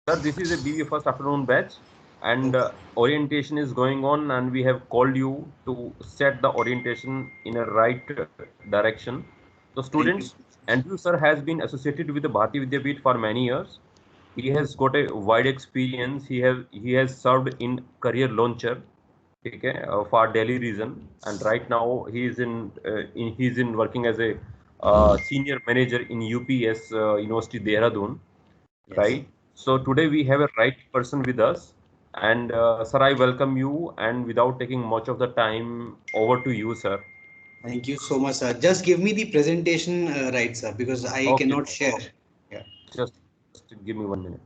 Sir, this is a BB first afternoon batch, and orientation is going on, and we have called you to set the orientation in a right direction. So, Thank students, you. Andrew sir has been associated with the Bharati Vidyapeeth for many years. He has got a wide experience. He has served in career launcher, okay, for Delhi region, and right now he's in working as a senior manager in UPS University Dehradun, Yes. right? So today we have a right person with us, and sir, I welcome you. And without taking much of the time, over to you, sir. Thank you so much, sir. Just give me the presentation right, sir, because I Okay, cannot sir. share. Yeah. Just give me 1 minute.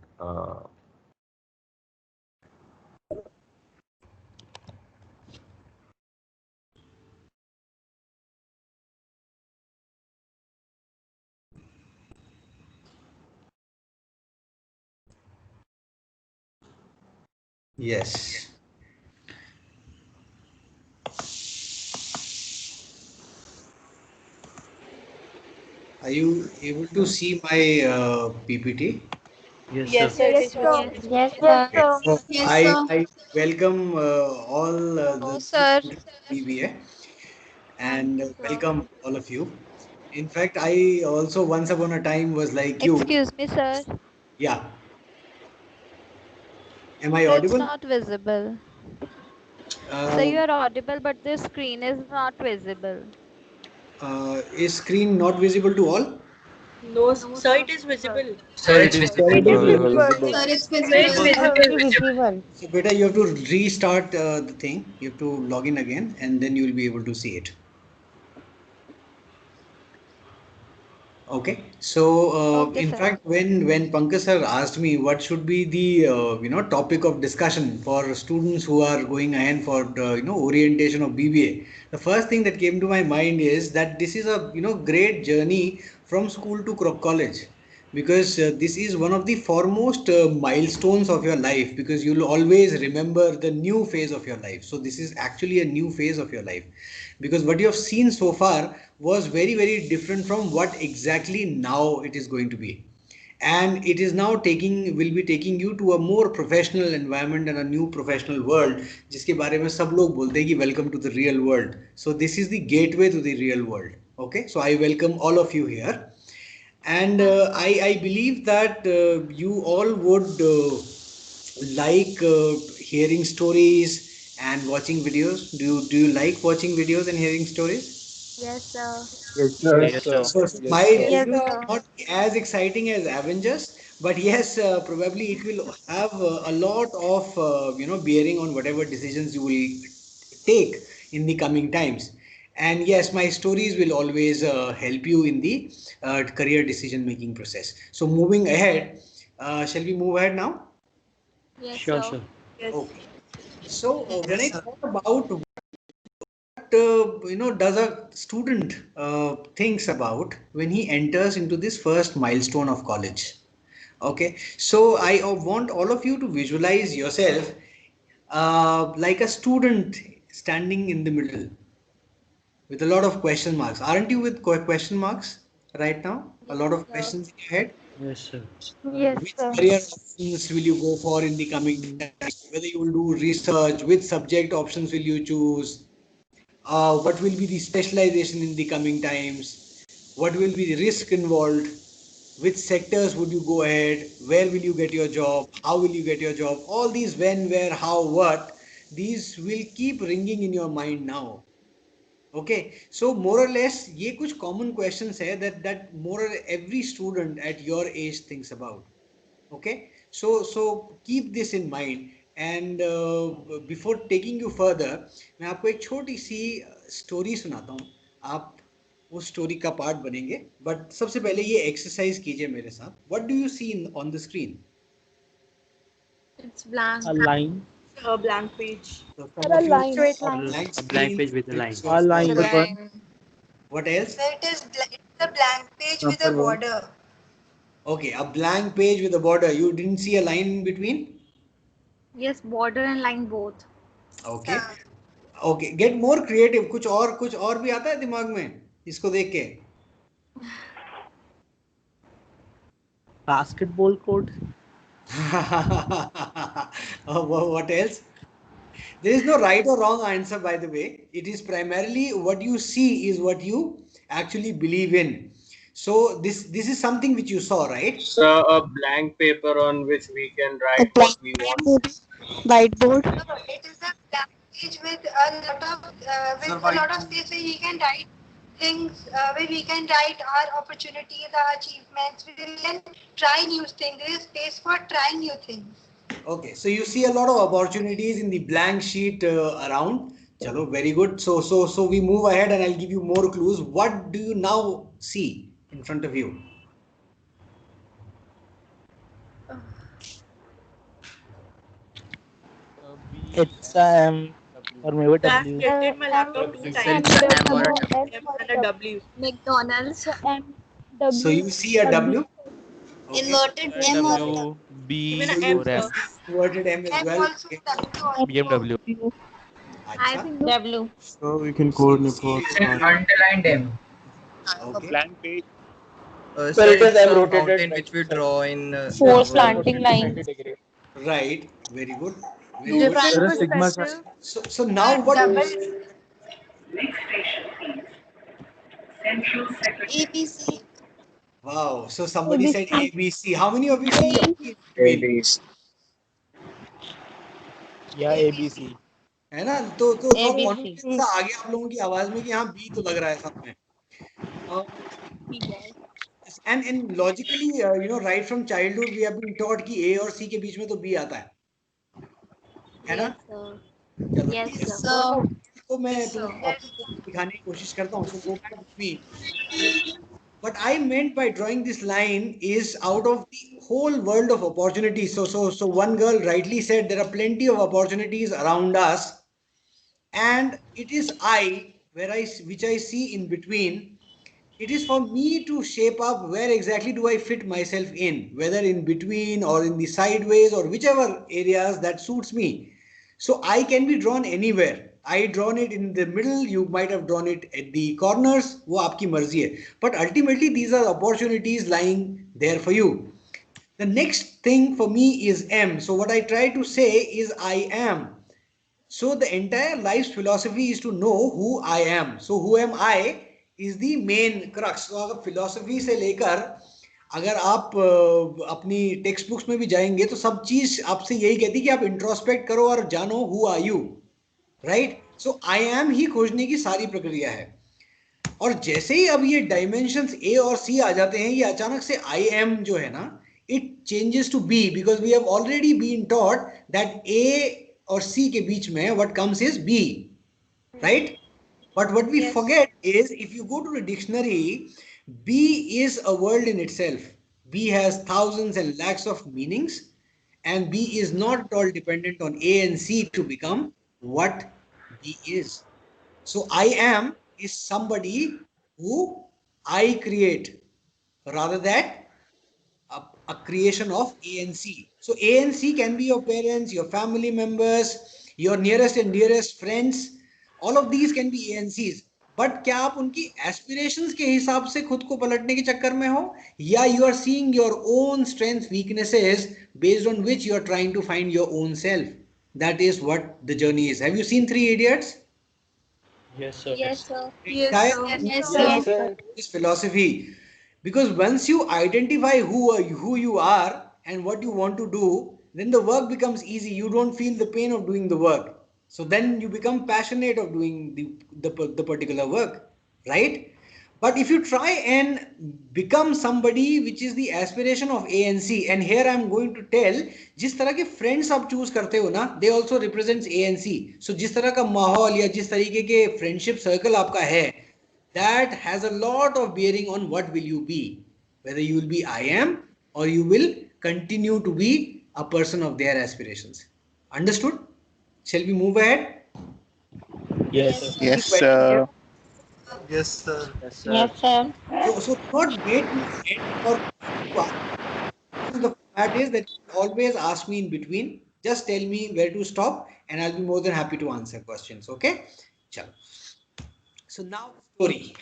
Yes. Are you able to see my PPT? Yes, Yes, sir. sir, it Yes, is sir. visible. Yes, Yes, sir. Okay. sir. So Yes, sir. I welcome all No, the sir. BBA Thank and you, sir. welcome all of you. In fact, I also once upon a time was like you. Excuse me, sir. Yeah. Am I So it's audible? not visible. So Uh, you are audible, but the screen is not visible. is screen not visible to all? No, No, sir, sir, it is visible. visible. Sir, it is Sir, it is visible. visible. Sir, it's Sir, it's visible. visible. So beta, you have to restart the thing. You have to log in again, and then you will be able to see it. Okay. So Okay, in sir. fact, when Pankaj sir asked me what should be the topic of discussion for students who are going ahead for orientation of BBA, the first thing that came to my mind is that this is a great journey from school to college, because this is one of the foremost milestones of your life, because you'll always remember the new phase of your life. So this is actually a new phase of your life, because what you have seen so far was very different from what exactly now it is going to be, and it is now taking will be taking you to a more professional environment and a new professional world, जिसके बारे में सब लोग बोलते हैं कि welcome to the real world. So this is the gateway to the real world. Okay, so I welcome all of you here, and I believe that you all would like hearing stories and watching videos. Do you like watching videos and hearing stories? Yes, sir. Yes, sir. Yes, Yes, sir. sir. So my Yes, review will sir. not be as exciting as Avengers, but yes, probably it will have a lot of bearing on whatever decisions you will take in the coming times. And yes, my stories will always help you in the career decision making process. So moving ahead, shall we move ahead now? Yes, Sure, sir. sir. Yes. Okay. So when I thought about does a student thinks about when he enters into this first milestone of college? Okay, so I want all of you to visualize yourself like a student standing in the middle with a lot of question marks. Aren't you with question marks right now? A Yes, lot of sir. questions in your head. Yes, sir. Yes, Which sir. career options will you go for in the coming time? Whether you will do research, which subject options will you choose? What will be the specialization in the coming times? What will be the risk involved? Which sectors would you go ahead? Where will you get your job? How will you get your job? All these when, where, how, what, these will keep ringing in your mind now. Okay, so more or less ये कुछ common questions है that more or every student at your age thinks about. Okay, so keep this in mind, and before taking you further, मैं आपको एक छोटी सी story सुनाता हूँ. आप उस स्टोरी का पार्ट बनेंगे, बट सबसे पहले ये एक्सरसाइज कीजिए मेरे साथ. What do you see on the screen? It's blank. A line. A blank page. So Or some a of you line. see Straight a line. blank A blank screen page with a with line. your A It's line a with one line. what else? Sir, it's a blank page with a number one. border. Okay, a blank page with a border. You didn't see a line in between? Yes, border and line both. Okay. Yeah. Okay, get more creative. कुछ और भी आता है दिमाग में इसको देख के? Basketball court. What else? There is no right or wrong answer, by the way. It is primarily what you see is what you actually believe in. So this is something which you saw, right? So a blank paper on which we can A write blank what we want. paper, whiteboard. No, it is a blank page with a lot of space where we can write things, where we can write our opportunities, our achievements. We can try new things. There is space for trying new things. Okay, so you see a lot of opportunities in the blank sheet around. Chalo, very good. So we move ahead, and I'll give you more clues. What do you now see in front of you? It's or maybe I have W. created my laptop two It's times. M, M W, and a W. McDonald's. M, So W, you see a W. Okay. inverted M or W, Even B, an So M, you or M. sir. inverted M as M well. also, Okay. W also. BMW. I Acha. think W. So we can coordinate for It's an underlined M. Okay. Blank page. So Well, it is it's M a rotated fountain which we draw in Four our slanting lines. 90 degree. Right. Very good. Very good. different There is sigma perspective. So now what? Double. ABC. Wow. So somebody said ABC. ABC. How many of you see a Brain. B in between? ABC. Yeah, ABC. है ना तो थोड़ा ABC. Confidence सा आ गया आप लोगों की आवाज में कि हाँ बी तो लग रहा है सब में and logically right from childhood we have been taught कि A और C के बीच में तो B आता है ना Yes, sir. चलो Yes, ठीक है sir. थोड़ा तो मैं Yes, sir. तुमको दिखाने की कोशिश करता हूँ so go back with me. What I meant by drawing this line is out of the whole world of opportunities. So one girl rightly said there are plenty of opportunities around us, and it is which I see in between. It is for me to shape up where exactly do I fit myself in, whether in between or in the sideways or whichever areas that suits me. So I can be drawn anywhere. I drawn it in the middle, you might have drawn it at the corners, wo aapki marzi hai. But ultimately these are opportunities lying there for you. The next thing for me is M. So what I try to say is I am. So the entire life's philosophy is to know who I am. So who am I is the main crux. तो अगर philosophy से लेकर अगर आप अपनी text books में भी जाएंगे तो सब चीज आपसे यही कहती है कि आप इंट्रोस्पेक्ट करो और जानो who are you, right? So I am ही खोजने की सारी प्रक्रिया है. और जैसे ही अब ये डायमेंशंस ए और सी आ जाते हैं, ये अचानक से आई एम जो है ना, it changes to B because we have already been taught that A और सी के बीच में what comes is B, right? But what we forget is if you go to the dictionary, B is a world in itself. B has thousands and lakhs of meanings, and B is not at all dependent on A and C to become what B is. So I am is somebody who I create rather than a creation of A and C. So A and C can be your parents, your family members, your nearest and dearest friends. All of these can be A and C's. But क्या आप उनकी aspirations के हिसाब से खुद को पलटने के चक्कर में हो, या you are seeing your own strength weaknesses based on which you are trying to find your own self? That is what the journey is. Have you seen Three Idiots? Yes, sir. Yes, sir. Yes, sir. Yes, Yes, sir. sir. This philosophy, because once you identify who you are and what you want to do, then the work becomes easy. You don't feel the pain of doing the work. So then you become passionate of doing the particular work, right? But if you try and become somebody which is the aspiration of A and C, and here I am going to tell, जिस तरह के friends आप choose करते हो ना, they also represents A and C. So जिस तरह का माहौल या जिस तरीके के friendship circle आपका है, that has a lot of bearing on what will you be, whether you will be I am or you will continue to be a person of their aspirations. Understood? Shall we move ahead? Yes, sir. Yes, sir. Yes, sir. Yes, sir. Yes, sir. So not wait till the end or the format is that you always ask me in between. Just tell me where to stop and I'll be more than happy to answer questions. Okay? Chalo. So now the story.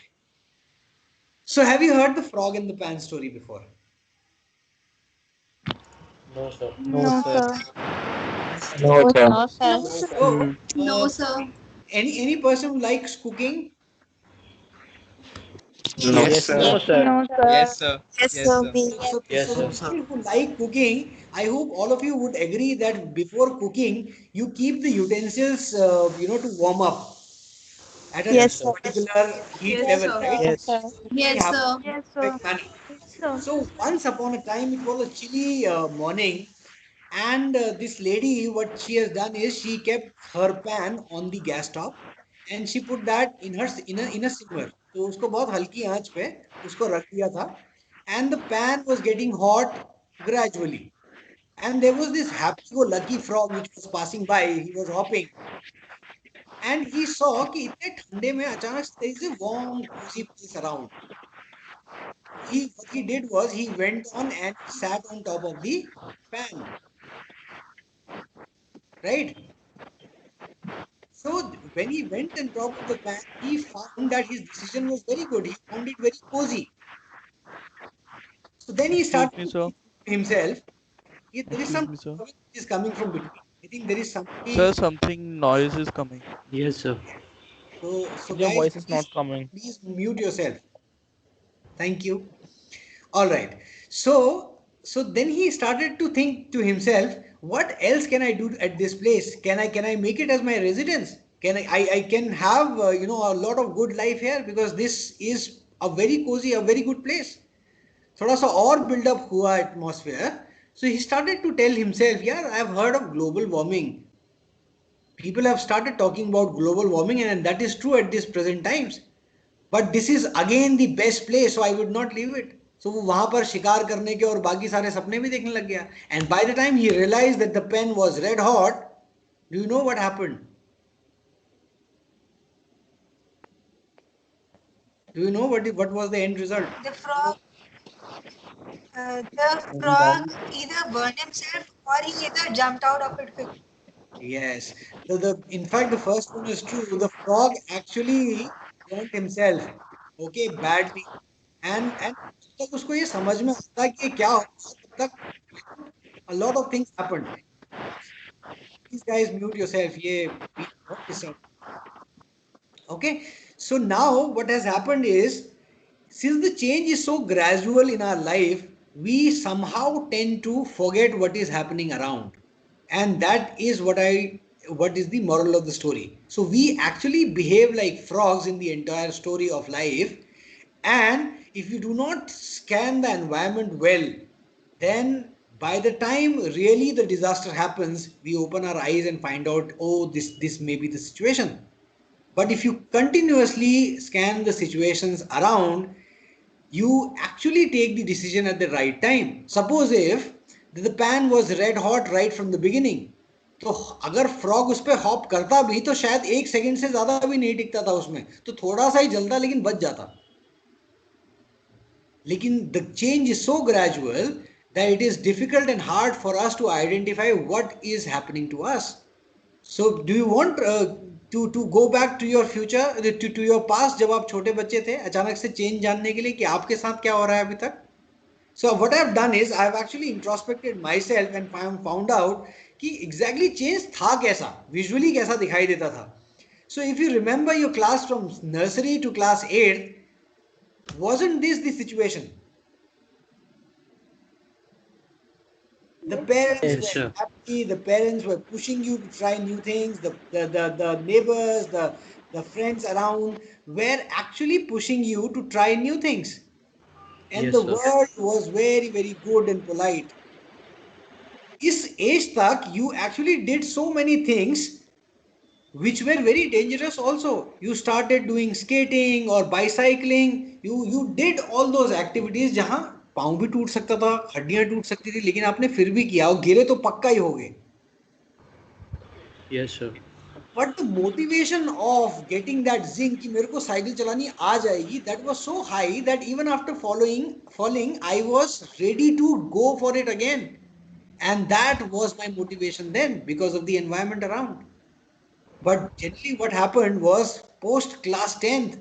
So have you heard the frog in the pan story before? No, sir. No, sir. No, sir. No, sir. So, No, sir. any person who likes cooking? No. Yes, Yes, sir. no, sir. No, sir. Yes, sir. Yes, Yes, sir. sir. Yes, So sir. people who like cooking, I hope all of you would agree that before cooking, you keep the utensils, to warm up at a Yes, Yes, sir. sir. particular heat Yes, level, sir. right? Yes, Yes. sir. Yes, sir. Yes, sir. Like honey. Yes, sir. So once upon a time, it was a chilly morning, and this lady, what she has done is she kept her pan on the gas top, and she put that in a simmer. तो उसको बहुत हल्की आंच पे उसको रख दिया था, and the pan was getting hot gradually. And there was this happy-go-lucky frog which was passing by. He was hopping, and he saw कि इतने ठंडे में अचानक से there is a warm, cozy place around. What he did was he went on and sat on top of the pan, right? So when he went on top of the pan, he found that his decision was very good. He found it very cozy. So then he Excuse started me, to sir. think to himself, there is Excuse some me, sir. which is coming from between. I think there is Sir, somebody. something noise is coming. Yes, sir. So Your guys, voice is not coming. please mute yourself. Thank you. All right. So then he started to think to himself, what else can I do at this place? Can I make it as my residence? I can have a lot of good life here because this is a very cozy, a very good place. थोड़ा सा और build-up हुआ atmosphere. So he started to tell himself, yeah, I've heard of global warming. People have started talking about global warming, and that is true at this present times. But this is again the best place, so I would not leave it. So वो वहां पर शिकार करने के और बाकी सारे सपने भी देखने लग गया. And by the time he realized that the pen was red hot, do you know what happened? Do you know what was the end result? The frog either burned himself or he either jumped out of it quickly. Yes. In fact, the first one is true. The frog actually burnt himself, okay, badly. And जब तक उसको ये समझ में आता कि ये क्या होगा, तब तक a lot of things happened. Please guys mute yourself. ये बहुत disturb. Okay. So now what has happened is, since the change is so gradual in our life, we somehow tend to forget what is happening around. And that is what is the moral of the story. So we actually behave like frogs in the entire story of life. And if you do not scan the environment well, then by the time really the disaster happens, we open our eyes and find out, oh, this may be the situation. But if you continuously scan the situations around, you actually take the decision at the right time. Suppose if the pan was red hot right from the beginning, तो अगर frog उस पर hop करता भी तो शायद 1 second से ज्यादा भी नहीं टिकता था उसमें, तो थोड़ा सा ही जलता लेकिन बच जाता. लेकिन the change is so gradual that it is difficult and hard for us to identify what is happening to us. So do you want to go back to your future, to your past, जब आप छोटे बच्चे थे, अचानक से change जानने के लिए कि आपके साथ क्या हो रहा है अभी तक? So what I've done is I've actually introspected myself and found out कि exactly change था कैसा, visually कैसा दिखाई देता था. So if you remember your class from nursery to class 8th, wasn't this the situation? The parents Yes, were sir. happy, the parents were pushing you to try new things, the neighbors, the friends around were actually pushing you to try new things. And Yes, the sir. world was very, very good and polite. इस age तक you actually did so many things which were very dangerous also. You started doing skating or bicycling. You did all those activities जहाँ पाँव भी टूट सकता था, हड्डियां टूट सकती थी, लेकिन आपने फिर भी किया और गिरे तो पक्का ही हो गए. Yes, sir. But the motivation of getting that zing कि मेरे को साइकिल चलानी आ जाएगी, that was so high that even after falling, I was ready to go for it again. And that was my motivation then because of the environment around. But generally what happened was post class 10th,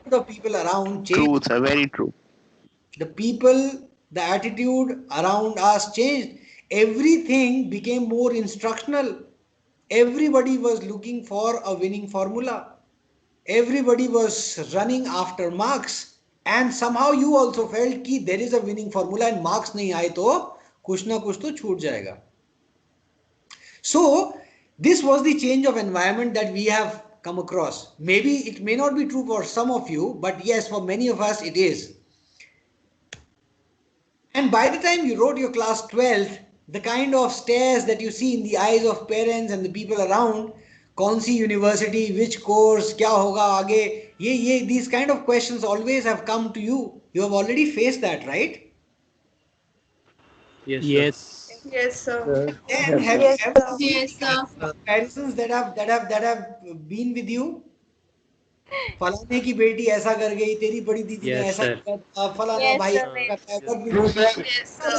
the people around True, changed. sir. Very true. The people The attitude around us changed. Everything became more instructional. Everybody was looking for a winning formula. Everybody was running after marks. And somehow you also felt कि there is a winning formula and marks नहीं आए तो कुछ ना कुछ तो छूट जाएगा. So this was the change of environment that we have come across. Maybe it may not be true for some of you, but yes, for many of us it is. And by the time you wrote your class 12th, the kind of stares that you see in the eyes of parents and the people around, कौन सी university, which course, क्या होगा आगे, these kind of questions always have come to you. You have already faced that, right? Yes. Yes. Yes, sir. And have Yes, you ever sir. seen Yes, sir. comparisons that have been with you? फलाने की बेटी ऐसा कर गई, तेरी बड़ी दीदी ने Yes, ऐसा sir. किया, फलाना Yes, भाई sir. ऐसा करता है, Yes. what will you do? Yes, sir. Yes, sir.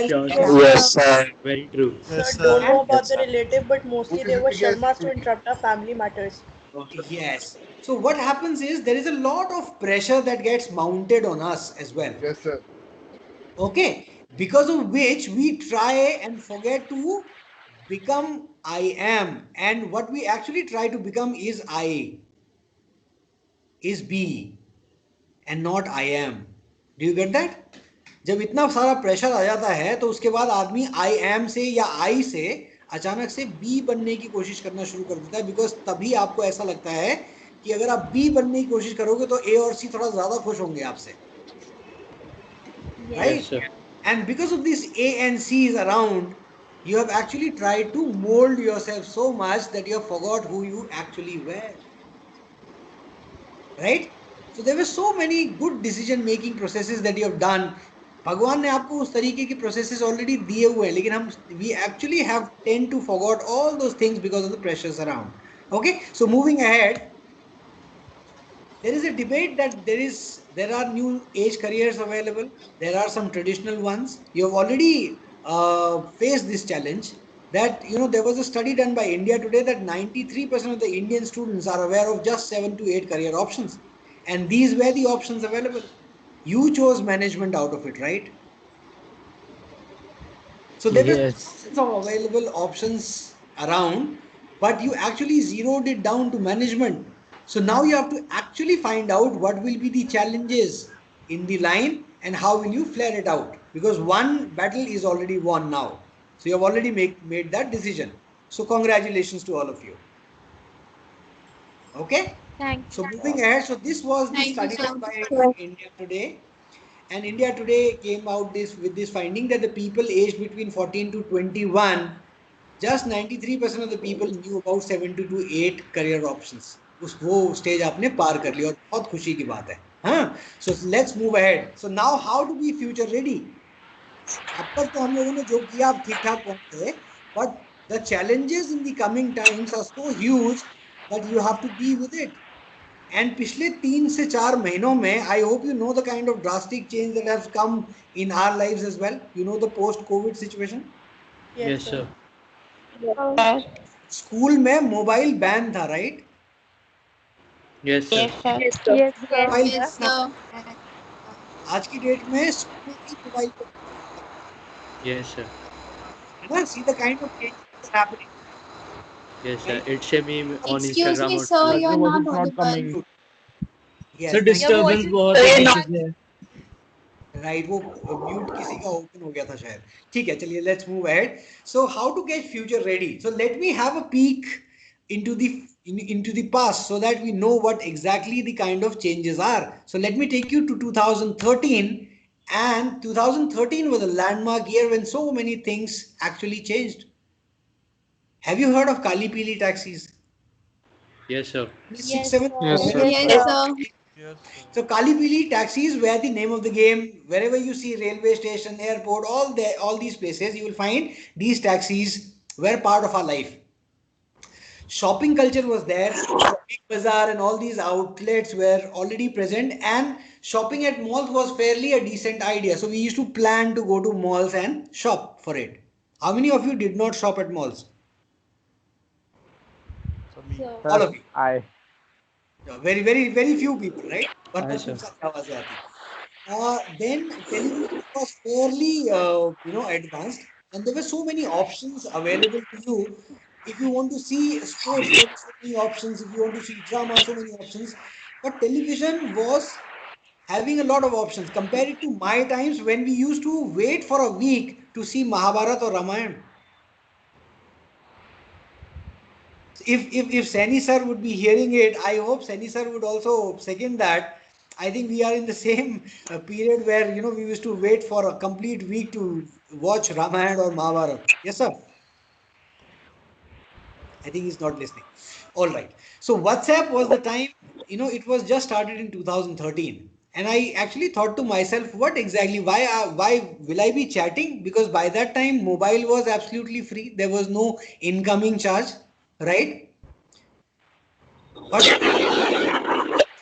Sure, Yes, sure. Yes, sir. Very true. Sir, don't know about the relative, but mostly they were Sharmas to interrupt our family matters. Yes. So what happens is there is a lot of pressure that gets mounted on us as well. Yes, sir. Okay. Because of which we try and forget to become I am. And what we actually try to become is I, is be, and not I am. Do you get that? जब इतना सारा pressure आ जाता है तो उसके बाद आदमी I am से या आई से अचानक से बी बनने की कोशिश करना शुरू कर देता है, बिकॉज तभी आपको ऐसा लगता है कि अगर आप बी बनने की कोशिश करोगे तो ए और सी थोड़ा ज्यादा खुश होंगे आपसे, Yes, right? sir. And because of these A and C's around, you have actually tried to mold yourself so much that you have forgot who you actually were, right? So there were so many good decision making processes that you have done. भगवान ने आपको उस तरीके की processes already दिए हुए हैं, लेकिन हम we actually have tend to forgot all those things because of the pressures around. Okay, so moving ahead, there is a debate that there are new age careers available. There are some traditional ones. You have already faced this challenge. That there was a study done by India Today that 93% of the Indian students are aware of just 7 to 8 career options, and these were the options available. You chose management out of it, right? So there were thousands of available options around, but you actually zeroed it down to management. So now you have to actually find out what will be the challenges in the line and how will you flare it out, because one battle is already won now. So you have already made that decision. So congratulations to all of you. Okay? Thanks. So moving ahead, so this was the Thank you, study sir. done by India Today. And India Today came out with this finding that the people aged between 14 to 21, just 93% of the people knew about 7 to 8 career options. वो stage आपने पार कर लिया और बहुत खुशी की बात है. हाँ, so let's move ahead. So now how to be future ready? अब तक तो हम लोगों ने जो किया आप ठीक ठाक पहुंचे, but the challenges in the coming times are so huge that you have to be with it. And पिछले 3 से 4 महीनों में I hope you know the kind of drastic change that has come in our lives as well. You know the post-COVID situation. Yes, sir. School में mobile ban था, right? Yes, sir. Yes, sir. Yes, sir. Mobile Yes, sir. आज की date में school की mobile है Yes, sir. ना. See the kind of change that is happening. Yes, sir. It's a meme on Excuse Instagram me, or sir, Twitter. you're Your voice not is not audible. coming. Yes, Sir, thank you. disturbance बहुत Hey, है no. पीछे से. Right वो mute किसी का open हो गया था शायद. ठीक है, चलिए let's move ahead. So how to get future ready. So let me have a peek into the past so that we know what exactly the kind of changes are. So let me take you to 2013, and 2013 was a landmark year when so many things actually changed. Have you heard of Kali Pili taxis? Yes, sir. 6-7 Yes, sir. Yes, sir. Yes, sir. So Kali Pili taxis were the name of the game. Wherever you see railway station, airport, all these places, you will find these taxis were part of our life. Shopping culture was there. Big Bazaar and all these outlets were already present, and shopping at malls was fairly a decent idea. So we used to plan to go to malls and shop for it. How many of you did not shop at malls? So me. Sir. All of you. I. Very, very, very few people, right? Hi, sir. आवाज़ें आती. then television was fairly, advanced, and there were so many options available to you. If you want to see sports, there were so many options. If you want to see drama, so many options. But television was having a lot of options. Compare it to my times when we used to wait for a week to see Mahabharata or Ramayana. If Sani sir would be hearing it, I hope Sani sir would also second that. I think we are in the same period where we used to wait for a complete week to watch Ramayana or Mahabharata. Yes, sir. I think he's not listening. All right. So WhatsApp was the time, it was just started in 2013. And I actually thought to myself, what exactly, why will I be chatting? Because by that time, mobile was absolutely free. There was no incoming charge, right? But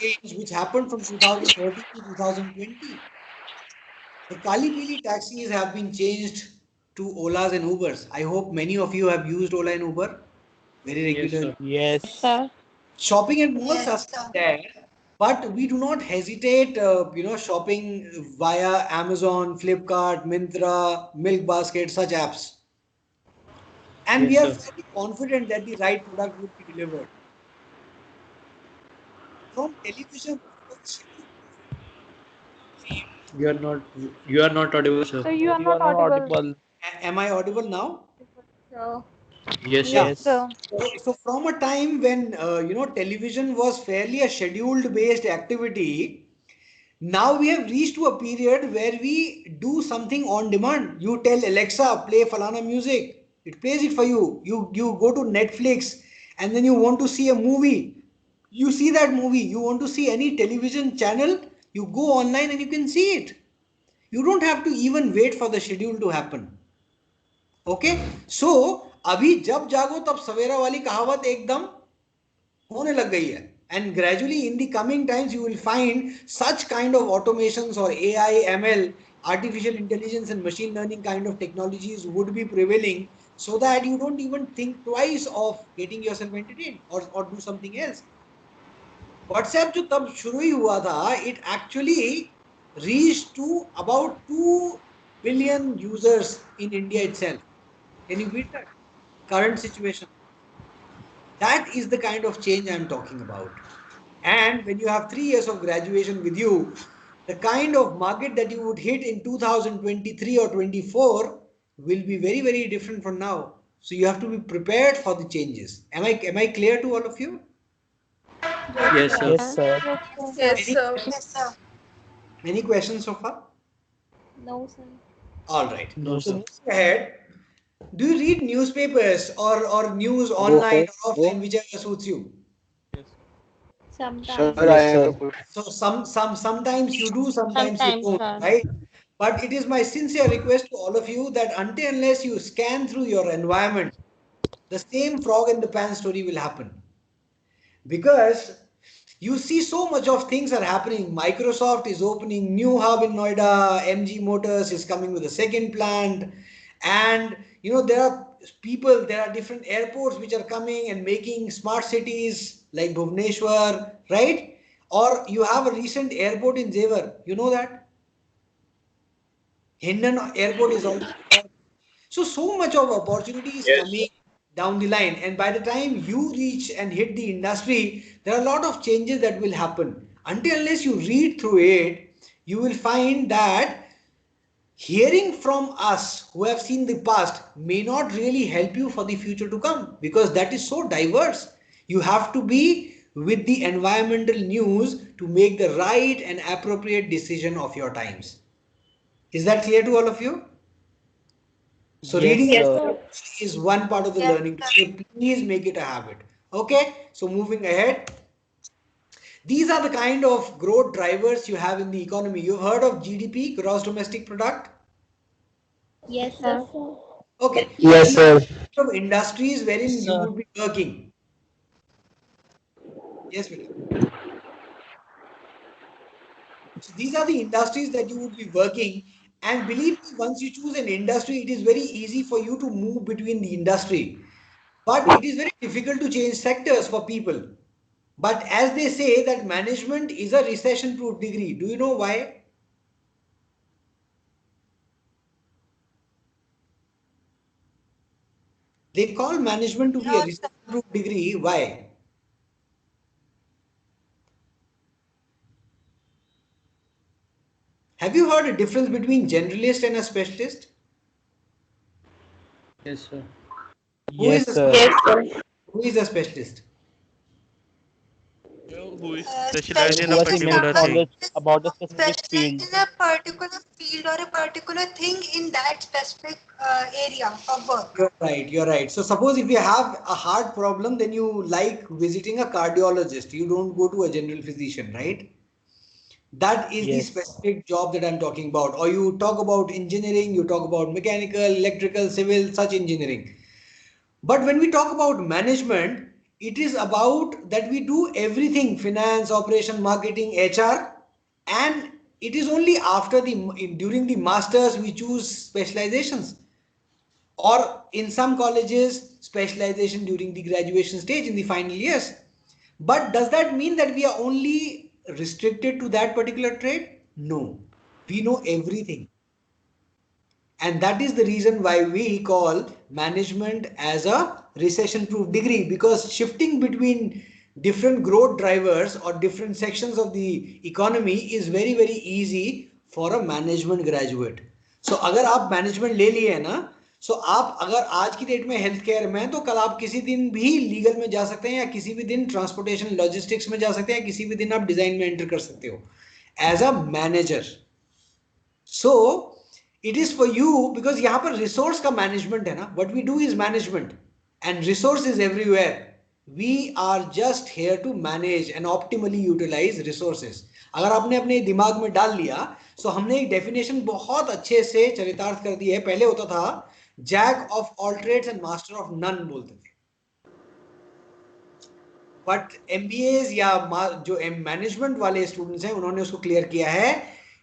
change which happened from 2013 to 2020, the Kali Pili taxis have been changed to Olas and Ubers. I hope many of you have used Ola and Uber very Yes, regularly. sir. Yes. Sir. Shopping and malls are Yes, still sir. there, but we do not hesitate, shopping via Amazon, Flipkart, Myntra, Milk Basket, such apps. And we Yes, are sir. fairly confident that the right product would be delivered. From television, You are not. You are not audible, sir. So you are You are not not audible. audible. am I audible now? So Yes, Yeah. sir. yes, Yes. sir. So from a time when television was fairly a scheduled based activity, now we have reached to a period where we do something on demand. You tell Alexa, play Falana music. It plays it for you. You go to Netflix and then you want to see a movie. You see that movie. You want to see any television channel, you go online and you can see it. You don't have to even wait for the schedule to happen. Okay so अभी जब जागो तब सवेरा वाली कहावत एकदम होने लग गई है and gradually in the coming times you will find such kind of automations or AI, ML, artificial intelligence and machine learning kind of technologies would be prevailing so that you don't even think twice of getting yourself entertained or do something else. WhatsApp जो तब शुरू ही हुआ था, it actually reached to about 2 billion users in India itself. Can you beat that? Current situation. That is the kind of change I'm talking about. And when you have 3 years of graduation with you, the kind of market that you would hit in 2023 or 24 will be very, very different from now. So you have to be prepared for the changes. Am I clear to all of you? Yes, sir. Yes, sir. Yes, sir. Yes, Any sir. questions? Yes, sir. Any questions so far? No, sir. All right. No, So sir. moving ahead, do you read newspapers or news online or offline, whichever suits you? Yes. Sometimes. Yes, sir. So sometimes you do, sometimes you Sometimes, don't, sir. right? But it is my sincere request to all of you that until unless you scan through your environment, the same frog in the pan story will happen. Because you see so much of things are happening. Microsoft is opening new hub in Noida, MG Motors is coming with a second plant, and there are people, there are different airports which are coming and making smart cities like Bhubaneswar, right? Or you have a recent airport in Zevar, you know that? Hindan Airport is also there. So much of opportunity is coming down the line, and by the time you reach and hit the industry, there are a lot of changes that will happen. Until unless you read through it, you will find that hearing from us who have seen the past may not really help you for the future to come because that is so diverse. You have to be with the environmental news to make the right and appropriate decision of your times. Is that clear to all of you? So Yes, reading Yes, sir. sir. is one part of the Yes, learning. sir. So please make it a habit. Okay. So moving ahead, these are the kind of growth drivers you have in the economy. You've heard of GDP, gross domestic product. Yes, Yes, sir. sir. Okay. Yes, These are sir. the kind of industries wherein you Sir. would be working. Yes, Vijay. So these are the industries that you would be working. And believe me, once you choose an industry, it is very easy for you to move between the industry. But it is very difficult to change sectors for people. But as they say that management is a recession proof degree. Do you know why? They call management to be a research degree. Why? Have you heard a difference between generalist and a specialist? Yes, sir. Who is Yes, a sir. specialist? Who is a specialist? Who is specialized in a Who has immense particular thing. knowledge about a specific Specialized field. in a particular field or a particular thing in that specific area of work. You're right, you're right. So suppose if you have a heart problem, then you like visiting a cardiologist. You don't go to a general physician, right? That is the Yes. specific job that I'm talking about. Or you talk about engineering, you talk about mechanical, electrical, civil, such engineering. But when we talk about management, it is about that we do everything: finance, operation, marketing, HR, and it is only after during the masters we choose specializations, or in some colleges specialization during the graduation stage in the final years. But does that mean that we are only restricted to that particular trade? No, we know everything. And that is the reason why we call management as a recession proof degree, because shifting between different growth drivers or different sections of the economy is very very easy for a management graduate. So अगर आप management ले लिए है ना, so आप अगर आज की डेट में हेल्थ केयर में हैं, तो कल आप किसी दिन भी लीगल में जा सकते हैं, या किसी भी दिन ट्रांसपोर्टेशन लॉजिस्टिक्स में जा सकते हैं, या किसी भी दिन आप डिजाइन में एंटर कर सकते हो as a manager. So it is for you, because यहाँ पर resource का management है ना. What we do is management, and resource is everywhere. We are just here to manage and optimally utilize resources. अगर आपने अपने दिमाग में डाल लिया, so हमने एक definition बहुत अच्छे से चरितार्थ कर दी है. पहले होता था jack of all trades and master of none बोलते थे. बट MBAs या जो मैनेजमेंट वाले स्टूडेंट्स हैं, उन्होंने उसको क्लियर किया है.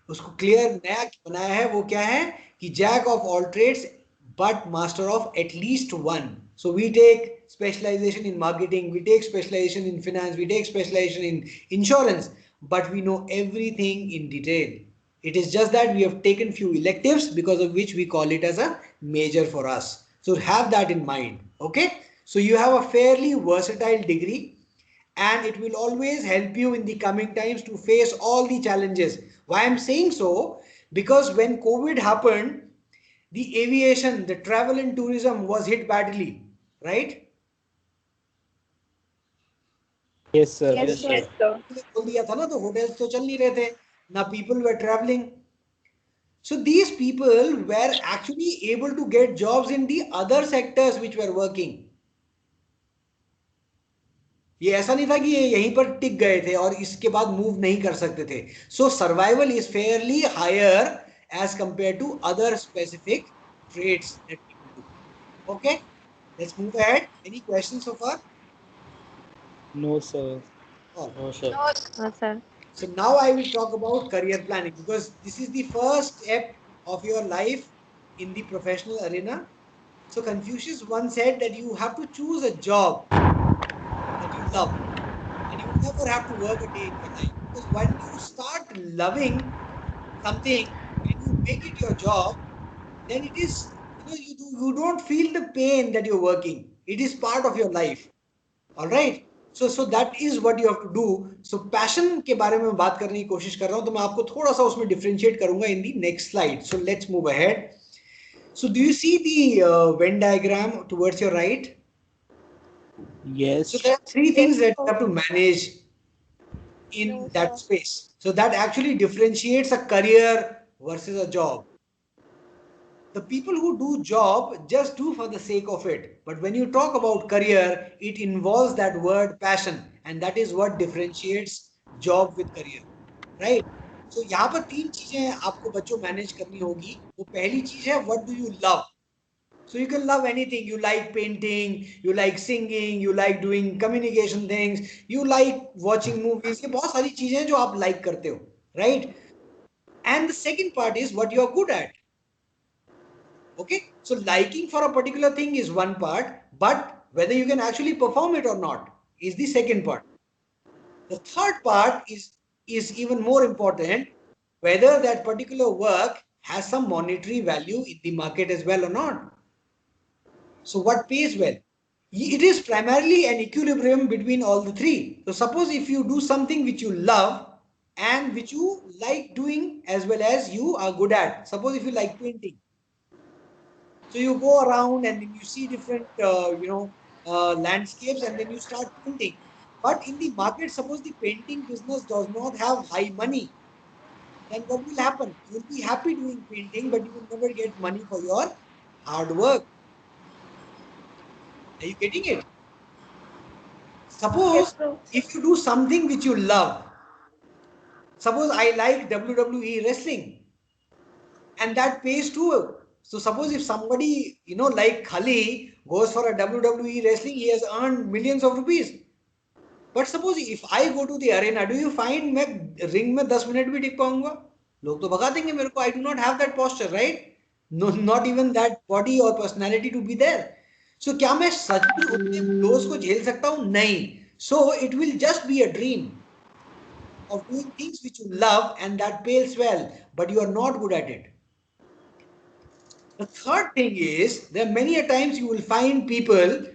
उसको क्लियर नया बनाया है. वो क्या है कि jack of all trades but master of at least one. So we take specialization in marketing, we take specialization in finance, we take specialization in insurance, but we know everything in detail. It is just that we have taken few electives, because of which we call it as a major for us. So have that in mind. Okay, so you have a fairly versatile degree, and it will always help you in the coming times to face all the challenges. Why I'm saying so? Because when COVID happened, the aviation, the travel and tourism was hit badly, right? Yes, sir. Yes, sir. बोल दिया था ना, तो hotels तो चल नहीं रहे थे ना, people were traveling. So these people were actually able to get jobs in the other sectors which were working. ये ऐसा नहीं था कि ये यहीं पर टिक गए थे और इसके बाद मूव नहीं कर सकते थे. So survival is fairly higher as compare to other specific trades that people do. Okay, let's move ahead. Any questions so far? No, sir. No, sir. No, sir. So now I will talk about career planning, because this is the first step of your life in the professional arena. So Confucius once said that you have to choose a job that you love, and you never have to work a day in your life. Because when you start loving something and you make it your job, then it is, you don't feel the pain that you're working. It is part of your life. All right. So that is what you have to do. So passion के बारे में बात करने की कोशिश कर रहा हूं, तो मैं आपको थोड़ा सा उसमें differentiate करूंगा in the next slide. So let's move ahead. So do you see the Venn diagram towards your right? Yes. So there are three things that you have to manage in that space. So that actually differentiates a career versus a job. The people who do job just do for the sake of it. But when you talk about career, it involves that word passion, and that is what differentiates job with career, right? So यहाँ पर तीन चीजें आपको बच्चों manage करनी होगी. वो पहली चीज है, what do you love? So you can love anything. You like painting, you like singing, you like doing communication things, you like watching movies. ये बहुत सारी चीजें जो आप like करते हो, right? And the second part is what you are good at. Okay, so liking for a particular thing is one part, but whether you can actually perform it or not is the second part. The third part is even more important, whether that particular work has some monetary value in the market as well or not. So what pays well? It is primarily an equilibrium between all the three. So suppose if you do something which you love and which you like doing as well as you are good at. Suppose if you like painting. So you go around and then you see different, landscapes and then you start painting. But in the market, suppose the painting business does not have high money, then what will happen? You will be happy doing painting, but you will never get money for your hard work. Are you getting it? Suppose if you do something which you love, suppose I like WWE wrestling and that pays too. So suppose if somebody, like Khali goes for a WWE wrestling, he has earned millions of rupees. But suppose if I go to the arena, do you find मैं ring में 10 minute भी टिक पाऊंगा? लोग तो भगा देंगे मेरे को. I do not have that posture, right? No, not even that body or personality to be there. So क्या मैं सच में उतने blows को झेल सकता हूँ? नहीं. So it will just be a dream of doing things which you love and that pays well, but you are not good at it. The third thing is, there are many a times you will find people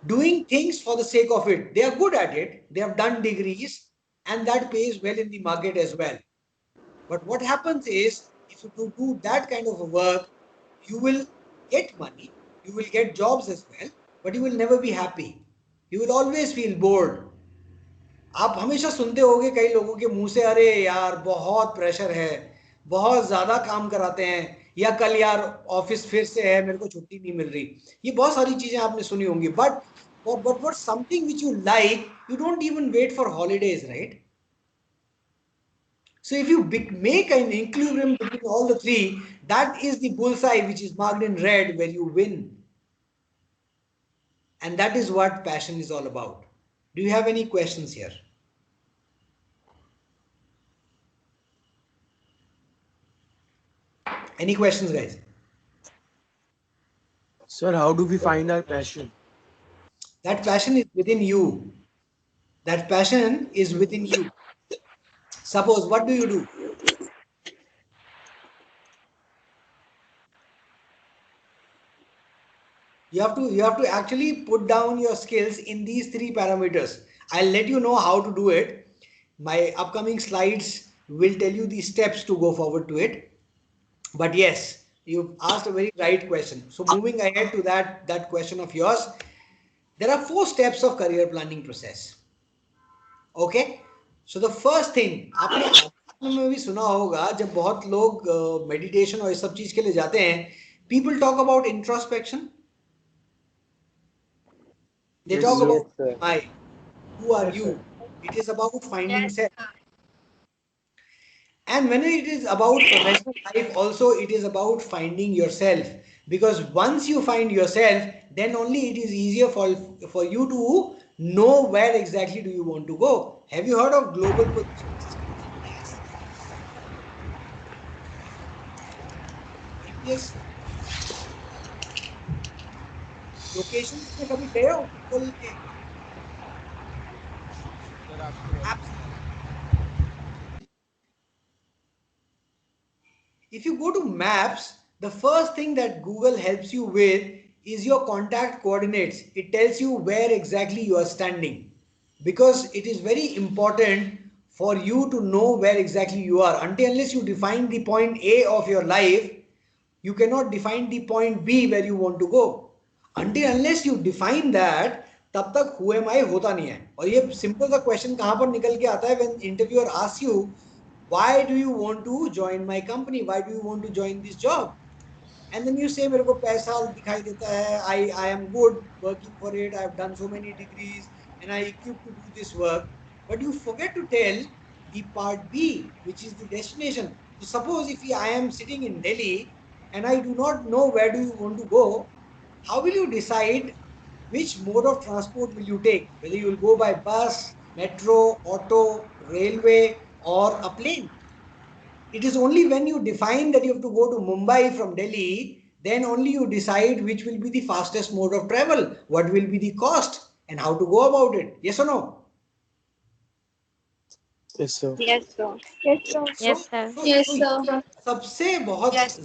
doing things for the sake of it. They are good at it. They have done degrees and that pays well in the market as well. But what happens is, if you do that kind of a work, you will get money, you will get jobs as well, but you will never be happy. You will always feel bored. आप हमेशा सुनते होगे कई लोगों के मुंह से, अरे यार बहुत प्रेशर है, बहुत ज्यादा काम कराते हैं, या कल यार ऑफिस फिर से है, मेरे को छुट्टी नहीं मिल रही. ये बहुत सारी चीजें आपने सुनी होंगी. But what something which you like, you don't even wait for holidays, right? So if you make an equilibrium between all the three, that is the bullseye which is marked in red where you win. And that is what passion is all about. Do you have any questions here? Any questions, guys? Sir, how do we find our passion? That passion is within you. That passion is within you. Suppose, what do you do? You have to actually put down your skills in these three parameters. I'll let you know how to do it. My upcoming slides will tell you the steps to go forward to it. But yes, you've asked a very right question. So moving ahead to that question of yours, there are 4 steps of career planning process. Okay? So the first thing, आपने में भी सुना होगा जब बहुत लोग meditation और इस सब चीज के लिए जाते हैं, people talk about introspection. They talk about I, who are you? It is about finding self. And when it is about professional life, also it is about finding yourself. Because once you find yourself, then only it is easier for you to know where exactly do you want to go. Have you heard of global positioning system? Yes. Locations में कभी गए हो? People के? If you go to maps, the first thing that Google helps you with is your contact coordinates. It tells you where exactly you are standing, because it is very important for you to know where exactly you are. Unless you define the point A of your life, you cannot define the point B where you want to go. Unless you define that, तब तक who am I होता नहीं है. और ये simple सा question कहाँ पर निकल के आता है when interviewer asks you, why do you want to join my company? Why do you want to join this job? And then you say, मेरे को पैसा दिखाई देता है, I am good working for it, I have done so many degrees and I equipped to do this work. But you forget to tell the part B, which is the destination. So suppose if I am sitting in Delhi and I do not know where do you want to go, how will you decide which mode of transport will you take? Whether you will go by bus, metro, auto, railway, or a plane. It is only when you define that you have to go to Mumbai from Delhi, then only you decide which will be the fastest mode of travel, what will be the cost, and how to go about it. Yes or no? Yes, sir. Yes, sir. Yes, sir. Yes, sir. Yes, sir. सबसे बहुत Yes,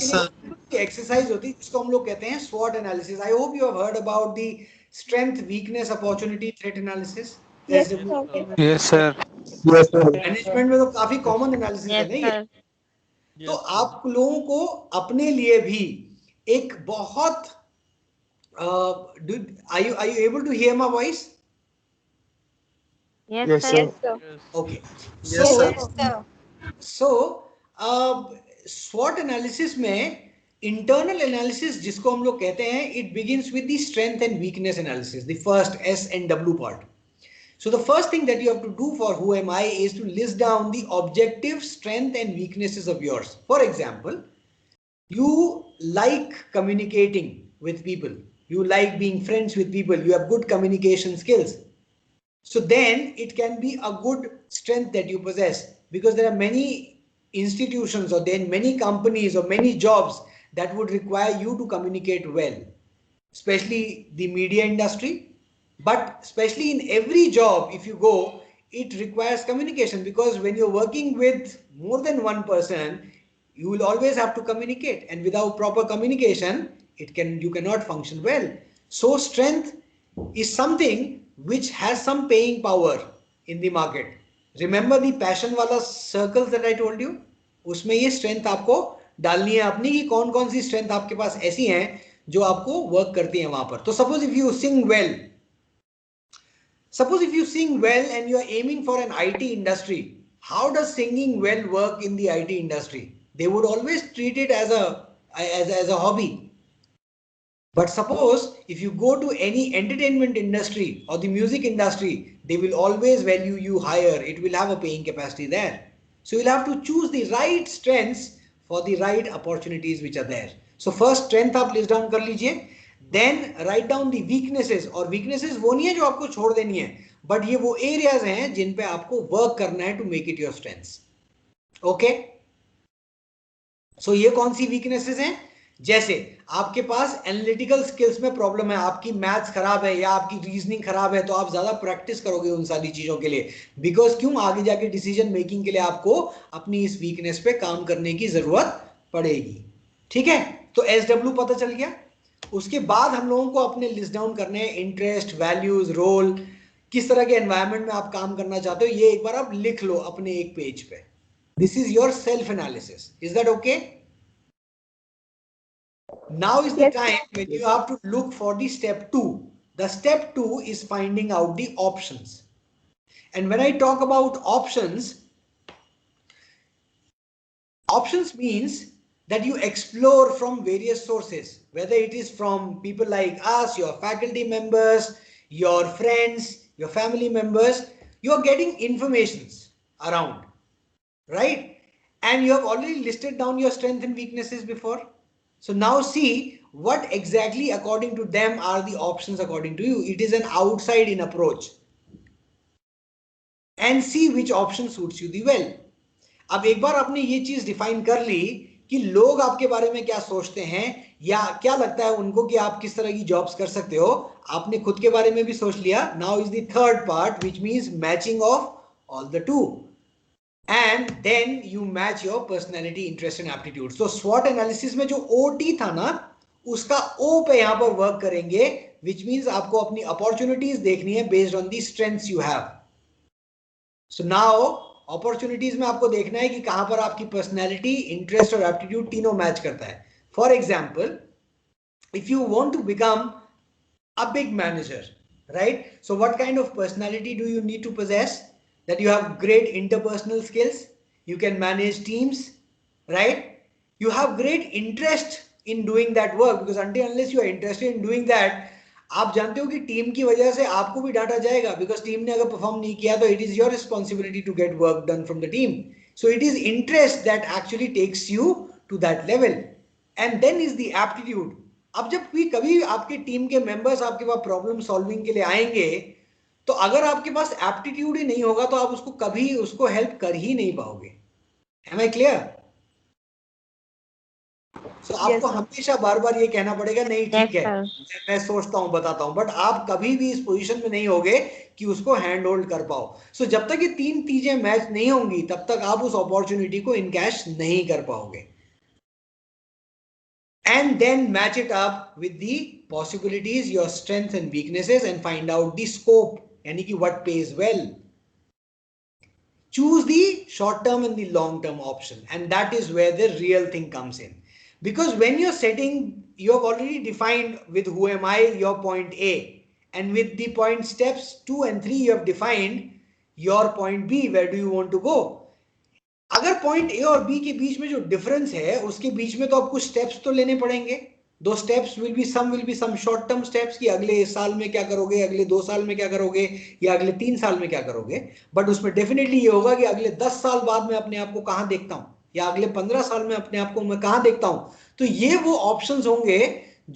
sir. Exercise होती है जिसको हम लोग कहते हैं स्वॉट analysis. I hope you have heard about the strength, weakness, opportunity, threat analysis. Yes, sir. Yes, sir. Management में तो काफी कॉमन एनालिसिस है Yes, ना ये. sir. तो आप लोगों को अपने लिए भी एक बहुत are you able to hear my voice? Yes, Yes, sir. sir. Yes, sir. Okay. Yes, sir. Yes, sir. So SWOT analysis में इंटरनल एनालिसिस जिसको हम लोग कहते हैं, it begins with the strength and weakness analysis, the first S&W part. So the first thing that you have to do for Who Am I is to list down the objective strength and weaknesses of yours. For example, you like communicating with people, you like being friends with people, you have good communication skills. So then it can be a good strength that you possess, because there are many institutions or then many companies or many jobs that would require you to communicate well, especially the media industry. But especially in every job, if you go, it requires communication, because when you're working with more than one person, you will always have to communicate, and without proper communication, you cannot function well. So strength is something which has some paying power in the market. Remember the passion wala circles that I told you? उसमें ये strength आपको डालनी है अपनी, कि कौन कौन सी strength आपके पास ऐसी हैं जो आपको work करती हैं वहां पर. तो suppose if you sing well, and you are aiming for an IT industry, how does singing well work in the IT industry? They would always treat it as a hobby. But suppose if you go to any entertainment industry or the music industry, they will always value you higher. It will have a paying capacity there. So you'll have to choose the right strengths for the right opportunities which are there. So first strength आप list down कर लीजिए. Then write down the weaknesses. और weaknesses वो नहीं है जो आपको छोड़ देनी है, but ये वो areas हैं जिन पे आपको work करना है to make it your strengths. Okay? So ये कौन सी weaknesses हैं? जैसे आपके पास एनालिटिकल स्किल्स में प्रॉब्लम है, आपकी मैथ्स खराब है या आपकी रीजनिंग खराब है, तो आप ज्यादा प्रैक्टिस करोगे उन सारी चीजों के लिए, बिकॉज क्यों, आगे जाके डिसीजन मेकिंग के लिए आपको अपनी इस वीकनेस पे काम करने की जरूरत पड़ेगी. ठीक है, तो SW पता चल गया. उसके बाद हम लोगों को अपने लिस्ट डाउन करने हैं इंटरेस्ट, वैल्यूज, रोल, किस तरह के एनवायरनमेंट में आप काम करना चाहते हो, ये एक बार आप लिख लो अपने एक पेज पे. This is your self analysis. Is that okay? Now is the time when you have to look for the step 2. The step 2 is finding out the options. And when I talk about options means that you explore from various sources, whether it is from people like us, your faculty members, your friends, your family members. You are getting informations around, right? And you have already listed down your strengths and weaknesses before. So now see what exactly according to them are the options according to you. It is an outside in approach. And see which option suits you the well. अब एक बार आपने ये चीज define कर ली कि लोग आपके बारे में क्या सोचते हैं या क्या लगता है उनको कि आप किस तरह की जॉब्स कर सकते हो, आपने खुद के बारे में भी सोच लिया. Now is the third part which means matching of all the two. And then you match your personality, interest and aptitude. So SWOT analysis में जो OT था ना, उसका O पे यहाँ पर वर्क करेंगे, which means आपको अपनी opportunities देखनी है based on the strengths you have. So now opportunities में आपको देखना है कि कहाँ पर आपकी personality, interest और aptitude तीनों मैच करता है. For example, if you want to become a big manager, right? So what kind of personality do you need to possess? That you have great interpersonal skills, you can manage teams, right? You have great interest in doing that work, because unless you are interested in doing that, आप जानते हो कि team की वजह से आपको भी डांटा जाएगा, because टीम ने अगर परफॉर्म नहीं किया तो it is your responsibility to get work done from the team. So it is interest that actually takes you to that level. And then is the aptitude. अब जब भी कभी आपके टीम के मेंबर्स आपके पास प्रॉब्लम सॉल्विंग के लिए आएंगे, तो अगर आपके पास एप्टीट्यूड ही नहीं होगा तो आप उसको कभी उसको हेल्प कर ही नहीं पाओगे. Am I clear? So आपको हमेशा बार बार ये कहना पड़ेगा, नहीं ठीक है मैं सोचता हूं बताता हूं, बट आप कभी भी इस पोजीशन में नहीं होगे कि उसको हैंड होल्ड कर पाओ. सो जब तक ये तीन चीजें मैच नहीं होंगी तब तक आप उस अपॉर्चुनिटी को इनकैश नहीं कर पाओगे. and then match it up with the possibilities, your strengths and weaknesses, and find out the scope, yani ki what pays well. Choose the short term and the long term option, and that is where the real thing comes in. Because when you're setting, you have already defined with who am I your point A, and with the point steps 2 and 3 you have defined your point B, where do you want to go. अगर point A और B के बीच में जो difference है उसके बीच में तो आपको स्टेप्स तो लेने पड़ेंगे. दो steps will be some short term steps कि अगले साल में क्या करोगे, अगले 2 साल में क्या करोगे, या अगले 3 साल में क्या करोगे. बट उसमें डेफिनेटली ये होगा कि अगले 10 साल बाद में अपने आप को कहां देखता हूं, या अगले 15 साल में अपने आप को मैं कहां देखता हूं. तो ये वो ऑप्शंस होंगे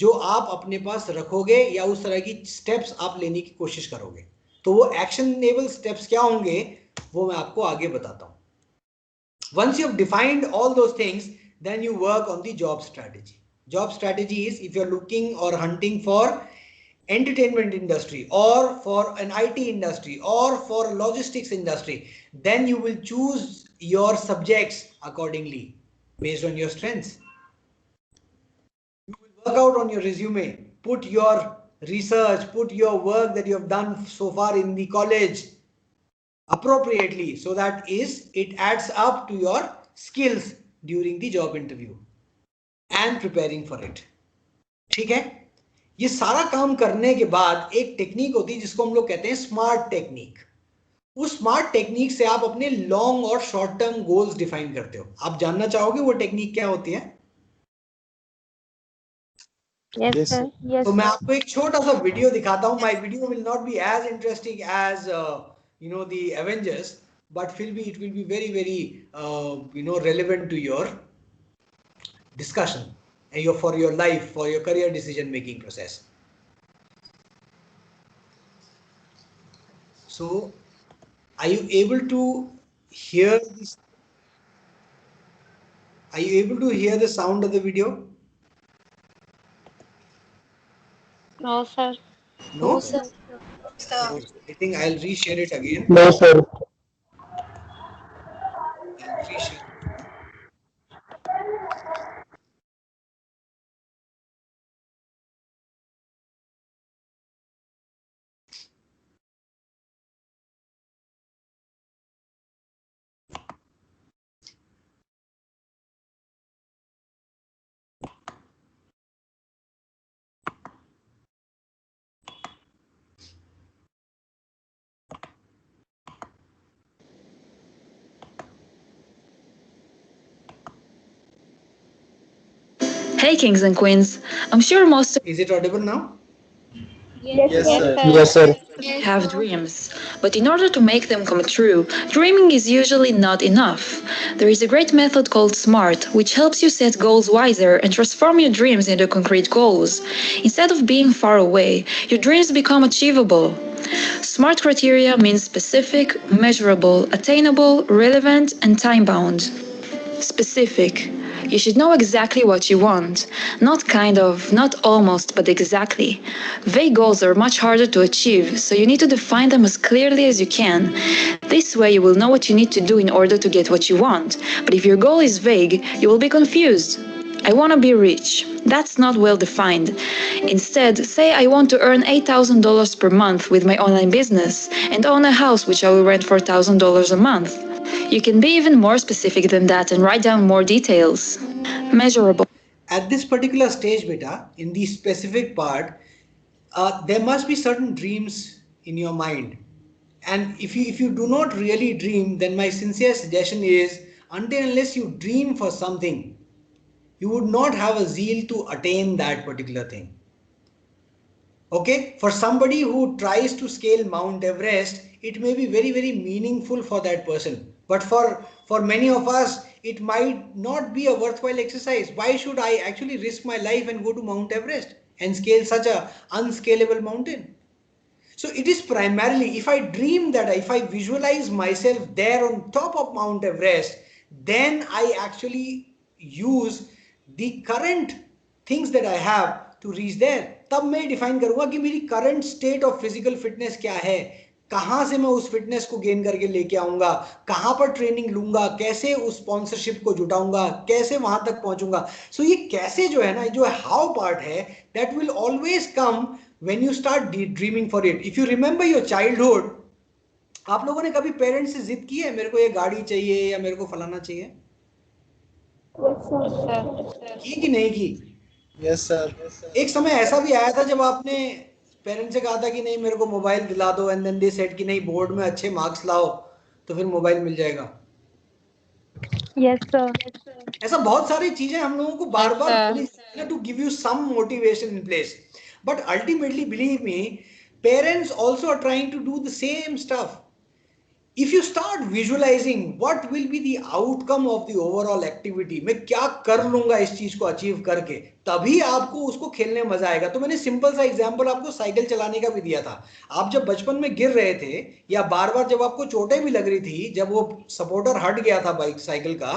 जो आप अपने पास रखोगे, या उस तरह की स्टेप्स आप लेने की कोशिश करोगे. तो वो एक्शनेबल स्टेप्स क्या होंगे वो मैं आपको आगे बताता हूं. Once you have defined all those things, then you work on the job strategy. Job strategy is if you're looking or hunting for entertainment industry, or for an IT industry, or for logistics industry, then you will choose your subjects accordingly based on your strengths. You will work out on your resume, put your research, put your work that you have done so far in the college appropriately, so that it adds up to your skills during the job interview and preparing for it. ठीक है. ये सारा काम करने के बाद एक technique होती है जिसको हम लोग कहते हैं स्मार्ट टेक्निक. उस स्मार्ट टेक्निक से आप अपने लॉन्ग और शॉर्ट टर्म गोल्स डिफाइन करते हो. आप जानना चाहोगे वो टेक्निक क्या होती है? Yes, sir. Yes. तो मैं आपको एक छोटा सा वीडियो दिखाता हूँ. My video will not be as interesting as the Avengers, but it will be very, very relevant to your discussion and for your life, for your career decision making process. So are you able to hear this? Are you able to hear the sound of the video? No, sir. No, sir. I think I'll reshare it again. No, sir. I'll reshare. Hey kings and queens, I'm sure most Is it audible now? Yes, Yes, sir. Yes, sir. have dreams, but in order to make them come true, dreaming is usually not enough. There is a great method called SMART, which helps you set goals wiser and transform your dreams into concrete goals. Instead of being far away, your dreams become achievable. SMART criteria means specific, measurable, attainable, relevant, and time-bound. Specific. You should know exactly what you want. Not kind of, not almost, but exactly. Vague goals are much harder to achieve, so you need to define them as clearly as you can. This way you will know what you need to do in order to get what you want. But if your goal is vague, you will be confused. I want to be rich. That's not well defined. Instead, say I want to earn $8,000 per month with my online business and own a house which I will rent for $1,000 a month. You can be even more specific than that and write down more details. Measurable. At this particular stage, beta, in the specific part, there must be certain dreams in your mind. And if you do not really dream, then my sincere suggestion is, until unless you dream for something, you would not have a zeal to attain that particular thing. Okay, for somebody who tries to scale Mount Everest, it may be very, very meaningful for that person. But for many of us, it might not be a worthwhile exercise. Why should I actually risk my life and go to Mount Everest and scale such a unscalable mountain? So it is primarily, if I dream that, if I visualize myself there on top of Mount Everest, then I actually use the current things that I have to reach there. तब मैं define करूंगा कि मेरी current state of physical fitness क्या है, कहाँ से मैं उस फिटनेस को गेन करके लेके आऊंगा, कहाँ पर ट्रेनिंग लूंगा, कैसे उस स्पॉन्सरशिप को जुटाऊंगा, कैसे वहां तक पहुंचूंगा. सो ये कैसे जो है ना, जो हाउ पार्ट है, that will always come when you start dreaming for it. If you remember your childhood, आप लोगों ने कभी पेरेंट्स से जिद की है मेरे को ये गाड़ी चाहिए या मेरे को फलाना चाहिए? की कि नहीं की? Yes, sir. एक समय ऐसा भी आया था जब आपने पेरेंट्स से कहा था कि नहीं मेरे को मोबाइल दिला दो, एंड देन दे सेड कि नहीं बोर्ड में अच्छे मार्क्स लाओ तो फिर मोबाइल मिल जाएगा. Yes, sir. ऐसा बहुत सारी चीजें हम लोगों को बार बार बोली ना, to give you some motivation in place. But ultimately believe me, parents also are trying to do the same stuff. If you start visualizing what will be the outcome of the overall activity, मैं क्या कर लूंगा इस चीज को achieve करके, तभी आपको उसको खेलने मजा आएगा. तो मैंने सिंपल सा एग्जांपल आपको साइकिल चलाने का भी दिया था. आप जब बचपन में गिर रहे थे या बार बार जब आपको चोटें भी लग रही थी, जब वो सपोर्टर हट गया था बाइक साइकिल का,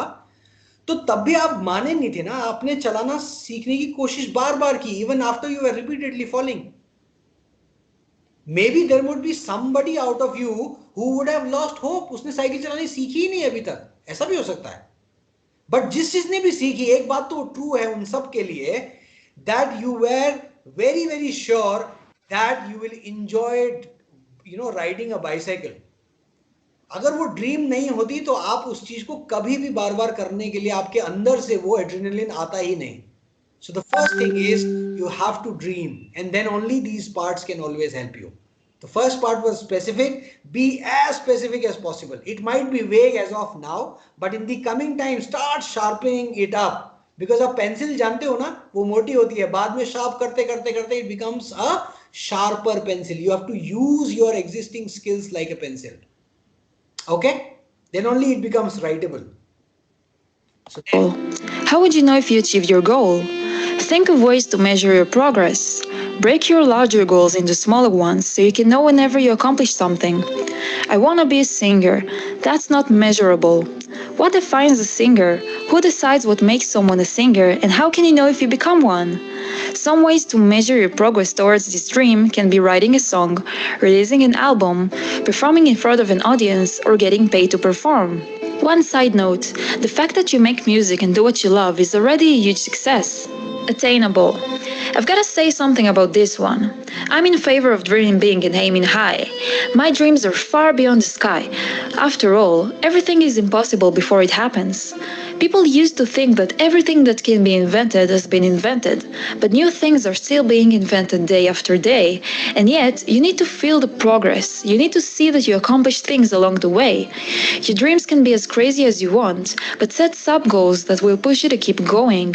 तो तब भी आप माने नहीं थे ना, आपने चलाना सीखने की कोशिश बार बार की, even after you are repeatedly falling. Maybe there would be somebody out of you who would have lost hope. उसने साइकिल चलानी सीखी ही नहीं अभी तक, ऐसा भी हो सकता है. बट जिस जिसने भी सीखी, एक बात तो ट्रू है उन सब के लिए, that you were very very sure that you will enjoy riding a bicycle. अगर वो ड्रीम नहीं होती तो आप उस चीज को कभी भी बार बार करने के लिए आपके अंदर से वो एड्रेनलिन आता ही नहीं. So the first thing is you have to dream, and then only these parts can always help you. The first part was specific. Be as specific as possible. It might be vague as of now, but in the coming time start sharpening it up. Because आप pencil जानते हो ना, वो मोटी होती है, बाद में शार्प करते करते करते it becomes a sharper pencil. You have to use your existing skills like a pencil. Okay? Then only it becomes writable. So how would you know if you achieved your goal? Think of ways to measure your progress. Break your larger goals into smaller ones so you can know whenever you accomplish something. I want to be a singer. That's not measurable. What defines a singer? Who decides what makes someone a singer, and how can you know if you become one? Some ways to measure your progress towards this dream can be writing a song, releasing an album, performing in front of an audience, or getting paid to perform. One side note, the fact that you make music and do what you love is already a huge success. Attainable. I've got to say something about this one. I'm in favor of dreaming big and aiming high. My dreams are far beyond the sky. After all, everything is impossible before it happens. People used to think that everything that can be invented has been invented, but new things are still being invented day after day, and yet you need to feel the progress. You need to see that you accomplish things along the way. Your dreams can be as crazy as you want, but set sub-goals that will push you to keep going.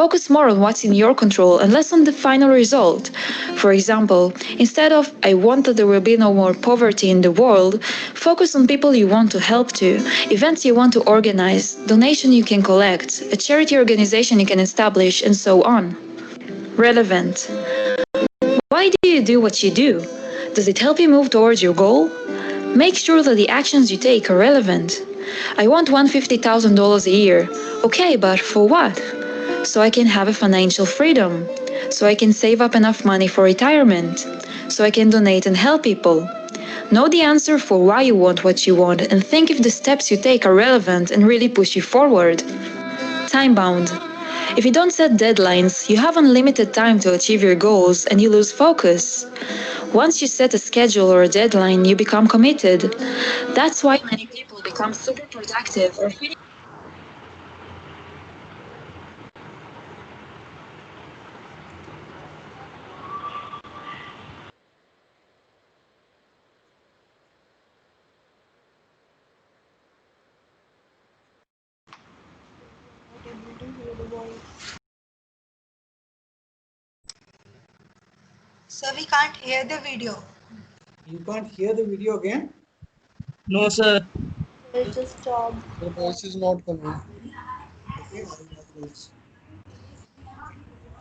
Focus more on what's in your control and less on the final result. For example, instead of "I want that there will be no more poverty in the world," focus on people you want to help to, events you want to organize, donations you can collect, a charity organization you can establish, and so on. Relevant. Why do you do what you do? Does it help you move towards your goal? Make sure that the actions you take are relevant. I want $150,000 a year. Okay, but for what? So I can have a financial freedom. So I can save up enough money for retirement. So I can donate and help people. Know the answer for why you want what you want and think if the steps you take are relevant and really push you forward. Time bound. If you don't set deadlines, you have unlimited time to achieve your goals and you lose focus. Once you set a schedule or a deadline, you become committed. That's why many people become super productive or finish. So we can't hear the video. You can't hear the video again? No, sir. It just stopped. The voice is not coming. Okay,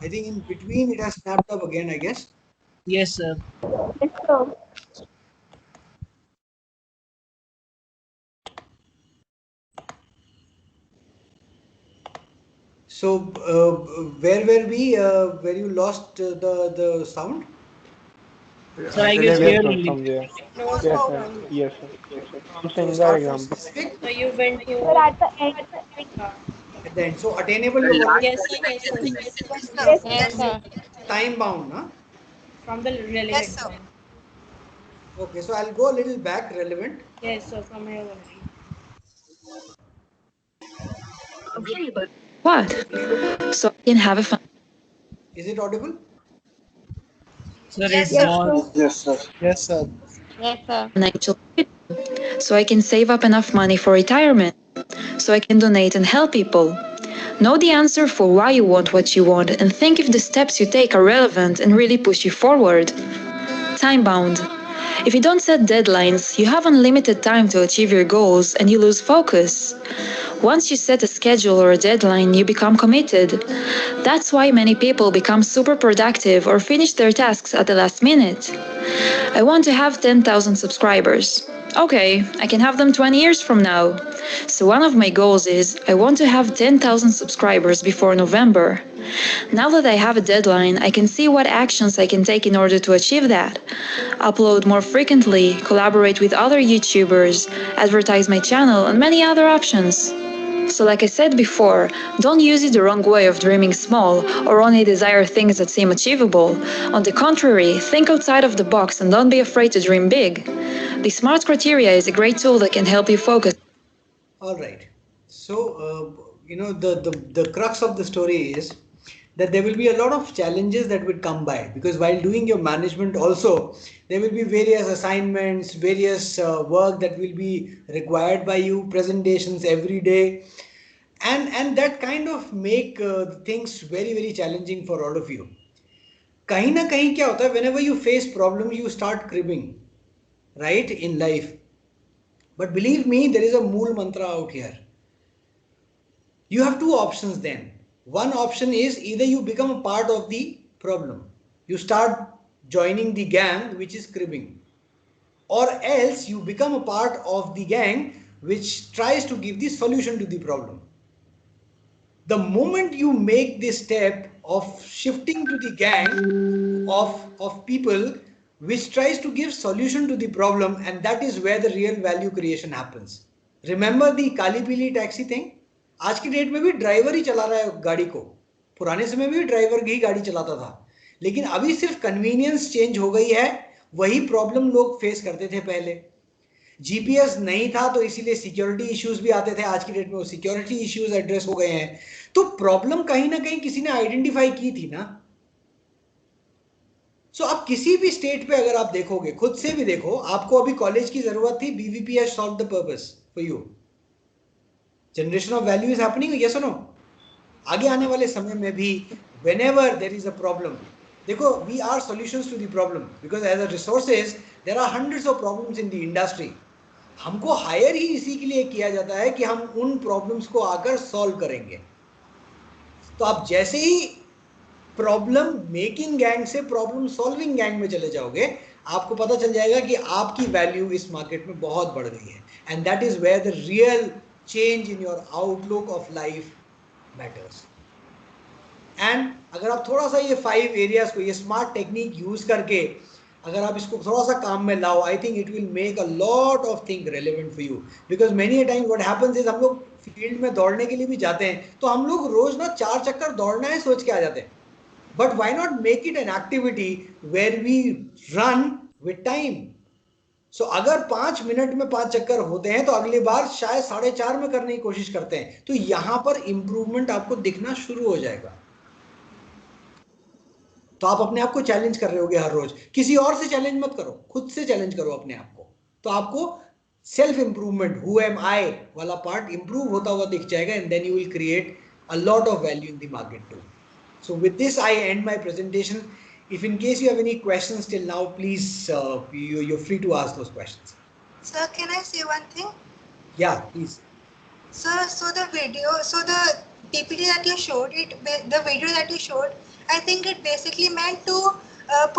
I think in between it has snapped up again, I guess. Yes, sir. Yes, sir. So where were we? Where you lost the sound? Sir, I guess Yes, here sir, only. somewhere. No, Yes, sir. sir. Yes, sir. From So Sindar start from example. specific So you went to. Sir, at the end. at the end. So attainable your word Yes, sir. Yes, sir. Yes, sir. Yes, Yes, sir. time bound, huh? From the Yes, relevant sir. one. Okay, so I'll go a little back relevant. Yes, sir. From here only. What? So I can have a fun Is it audible? Sir, Yes, it's yes, sir. not. sir. Yes, sir. Yes, sir. Yes, sir. financial freedom. So I can save up enough money for retirement. So I can donate and help people. Know the answer for why you want what you want and think if the steps you take are relevant and really push you forward. Time bound. If you don't set deadlines, you have unlimited time to achieve your goals and you lose focus. Once you set a schedule or a deadline, you become committed. That's why many people become super productive or finish their tasks at the last minute. I want to have 10,000 subscribers. Okay, I can have them 20 years from now. So one of my goals is I want to have 10,000 subscribers before November. Now that I have a deadline, I can see what actions I can take in order to achieve that. Upload more frequently, collaborate with other YouTubers, advertise my channel, and many other options. So, like I said before, don't use it the wrong way of dreaming small or only desire things that seem achievable. On the contrary, think outside of the box and don't be afraid to dream big. The SMART criteria is a great tool that can help you focus. All right. So, the crux of the story is that there will be a lot of challenges that will come by, because while doing your management also, there will be various assignments, various work that will be required by you, presentations every day, and that kind of make things very very challenging for all of you. कहीं ना कहीं क्या होता है, whenever you face problem you start cribbing, right, in life. But believe me, there is a mool mantra out here. You have two options then. One option is either you become a part of the problem, you start joining the gang which is cribbing, or else you become a part of the gang which tries to give the solution to the problem. The moment you make this step of shifting to the gang of people which tries to give solution to the problem, and that is where the real value creation happens. Remember the Kali Pili taxi thing? आज की date में भी driver ही चला रहा है गाड़ी को, पुराने समय में भी ड्राइवर ही गाड़ी चलाता था, लेकिन अभी सिर्फ कन्वीनियंस चेंज हो गई है, वही प्रॉब्लम लोग फेस करते थे पहले। जीपीएस नहीं था तो इसीलिए सिक्योरिटी इश्यूज भी आते थे, आज की डेट में वो सिक्योरिटी इश्यूज एड्रेस हो गए हैं। तो प्रॉब्लम कहीं ना कहीं किसी ने आइडेंटिफाई की थी ना। सो आप किसी भी स्टेट पे अगर आप देखोगे, खुद से भी देखो, आपको अभी कॉलेज की जरूरत थी, BVP has solve the purpose for you. Generation of value is happening, yes और नो? आगे आने वाले समय में भी whenever there is a problem, देखो, we are solutions to the problem, because as a resources there are hundreds of problems in the industry. हमको higher ही इसी के लिए किया जाता है कि हम उन प्रॉब्लम्स को आकर सॉल्व करेंगे। तो आप जैसे ही प्रॉब्लम मेकिंग गैंग से प्रॉब्लम सॉल्विंग गैंग में चले जाओगे, आपको पता चल जाएगा कि आपकी वैल्यू इस मार्केट में बहुत बढ़ गई है, and that is where the real change in your outlook of life matters. And अगर आप थोड़ा सा ये 5 एरियाज को, ये स्मार्ट टेक्निक यूज करके अगर आप इसको थोड़ा सा काम में लाओ, I think it will make a lot of thing relevant for you. Because many a time what happens is, हम लोग फील्ड में दौड़ने के लिए भी जाते हैं तो हम लोग रोज ना 4 चक्कर दौड़ना है सोच के आ जाते हैं, but why not make it an activity where we run with time. सो अगर 5 मिनट में 5 चक्कर होते हैं तो अगली बार शायद 4.5 में करने की कोशिश करते हैं, तो यहां पर इंप्रूवमेंट आपको दिखना शुरू हो जाएगा। तो आप अपने आप को चैलेंज कर रहे होगे हर रोज, किसी और से चैलेंज मत करो, खुद से चैलेंज करो अपने आप को, तो आपको self improvement, who am I वाला पार्ट इंप्रूव होता हुआ दिख जाएगा, and then you will create a lot of value in the market too. So with this I end my presentation. If in case you have any questions till now, please you're free to ask those questions. Sir, can I say one thing? Yeah, please. Sir, so the PPT that you showed, the video that you showed, I think it basically meant to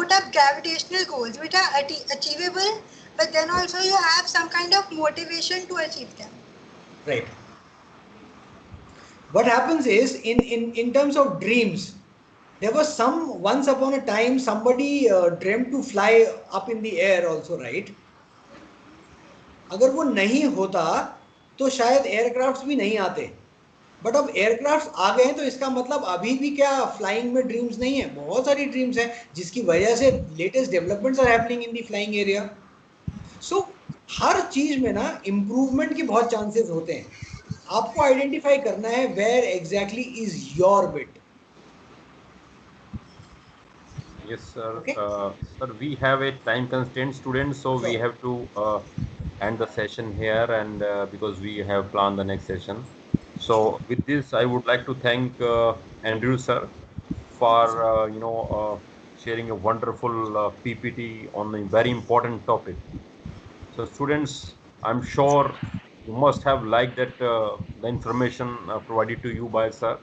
put up gravitational goals which are achievable, but then also you have some kind of motivation to achieve them. Right. What happens is in terms of dreams, there was once upon a time somebody dreamt to fly up in the air also, right? अगर वो नहीं होता तो शायद aircrafts भी नहीं आते, but अब एयरक्राफ्ट्स आ गए हैं तो इसका मतलब अभी भी क्या फ्लाइंग में ड्रीम्स नहीं है? बहुत सारी ड्रीम्स हैं जिसकी वजह से latest developments are happening in the flying area. So हर चीज में ना इम्प्रूवमेंट के बहुत चांसेस होते हैं. आपको आइडेंटिफाई करना है where exactly is your bit. Yes, sir. Sir, we have a time constraint, students, so we have to end the session here, and because we have planned the next session. So with this, I would like to thank Andrew sir for sharing a wonderful PPT on a very important topic. So students, I'm sure you must have liked that the information provided to you by sir.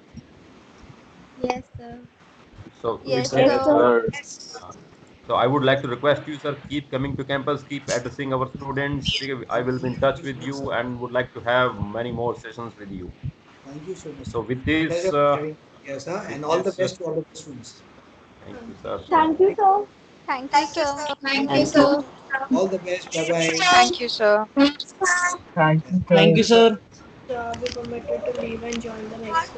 Yes, sir. So Yes, with sir. this, so I would like to request you, sir, keep coming to campus, keep addressing our students. I will be in touch with you and would like to have many more sessions with you. Thank you so much. So with this, yes, sir, and all the best to all of the students. Thank you, sir. Thank you, sir. Thank you, sir. Thank you, sir. All the best. Bye bye. Thank you, sir. Thank you, sir. Be permitted to leave and join the next class.